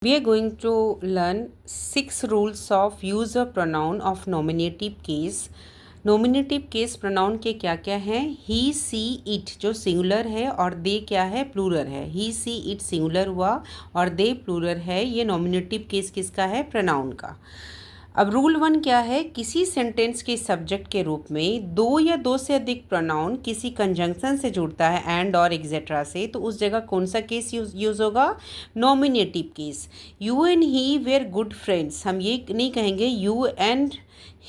We are going to learn 6 rules of use of pronoun of nominative case. Nominative case pronoun के क्या क्या हैं? ही see it जो singular है और दे क्या है? प्लूरल है। ही सी इट सिंगुलर हुआ और दे प्लूरल है। ये नोमिनेटिव केस किसका है? प्रोनाउन का। अब रूल 1 क्या है? किसी सेंटेंस के सब्जेक्ट के रूप में दो या दो से अधिक प्रोनाउन किसी कंजंक्शन से जुड़ता है एंड और एक्सेट्रा से, तो उस जगह कौन सा केस यूज होगा? Nominative case. You and he were good friends, हम ये नहीं कहेंगे you and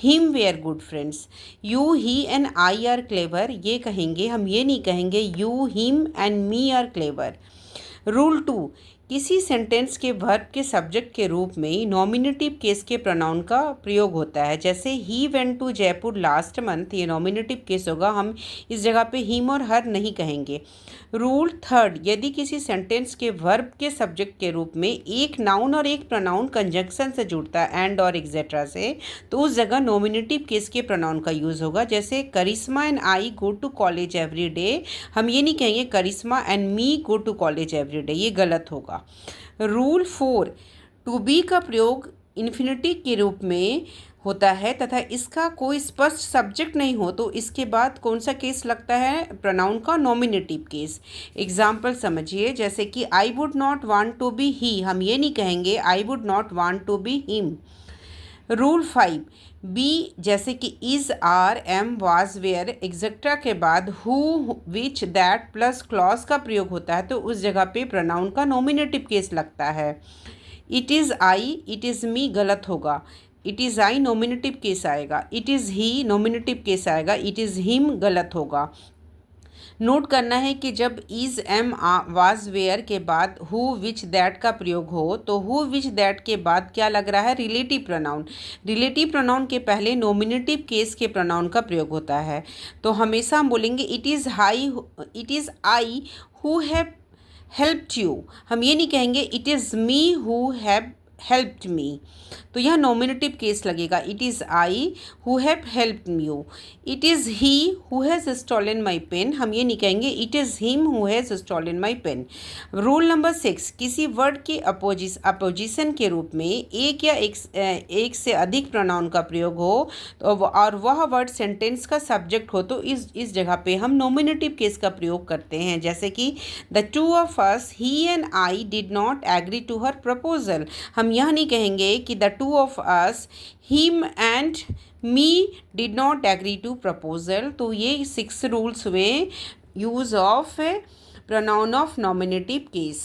him were good friends. You he and I are clever, ये कहेंगे, हम ये नहीं कहेंगे you him and me are clever. Rule 2, किसी सेंटेंस के वर्ब के सब्जेक्ट के रूप में नॉमिनेटिव केस के प्रोनाउन का प्रयोग होता है। जैसे he went to Jaipur last month, ये नॉमिनेटिव केस होगा, हम इस जगह पे हिम और हर नहीं कहेंगे। रूल 3, यदि किसी सेंटेंस के वर्ब के सब्जेक्ट के रूप में एक नाउन और एक प्रोनाउन कंजंक्शन से जुड़ता है एंड और एक्सेट्रा से, तो उस जगह नॉमिनेटिव केस के प्रोनाउन का यूज़ होगा। जैसे Karishma and I go to college every day, हम ये नहीं कहेंगे Karishma and me go to college every day, ये गलत होगा। रूल 4, टू बी का प्रयोग इन्फिनिटी के रूप में होता है तथा इसका कोई स्पष्ट सब्जेक्ट नहीं हो तो इसके बाद कौन सा केस लगता है? प्रोनाउन का नॉमिनेटिव केस। एग्जाम्पल समझिए, जैसे कि I would not want to be he, हम ये नहीं कहेंगे I would not want to be him. Rule 5, B जैसे कि is, are, am, was, were etcetera के बाद who, which, that plus clause का प्रयोग होता है तो उस जगह पे प्रोनाउन का नॉमिनेटिव केस लगता है। It is I, it is me गलत होगा। It is I nominative case आएगा। It is he nominative case आएगा। इट इज़ हिम गलत होगा। नोट करना है कि जब इज, एम, वाज, वेयर के बाद हु, विच, दैट का प्रयोग हो तो हु, विच, दैट के बाद क्या लग रहा है? Relative pronoun. रिलेटिव प्रोनाउन के पहले नॉमिनेटिव केस के प्रोनाउन का प्रयोग होता है। तो हमेशा हम बोलेंगे it is I who have helped you, हम ये नहीं कहेंगे it is me who have helped me, तो यह नॉमिनेटिव केस लगेगा। It is I who have helped you. It is he who has stolen my pen, हम ये नहीं कहेंगे it is him who has stolen my pen. Rule number 6, किसी word के opposition के रूप में एक या एक से अधिक प्रोनाउन का प्रयोग हो तो और वह वर्ड सेंटेंस का सब्जेक्ट हो तो इस जगह पे हम नॉमिनेटिव केस का प्रयोग करते हैं। जैसे कि the two of us, he and I did not agree to her proposal, हम यह नहीं कहेंगे कि the two of us, him and me did not agree to proposal. तो ये 6 रूल्स हुए use of pronoun of nominative case.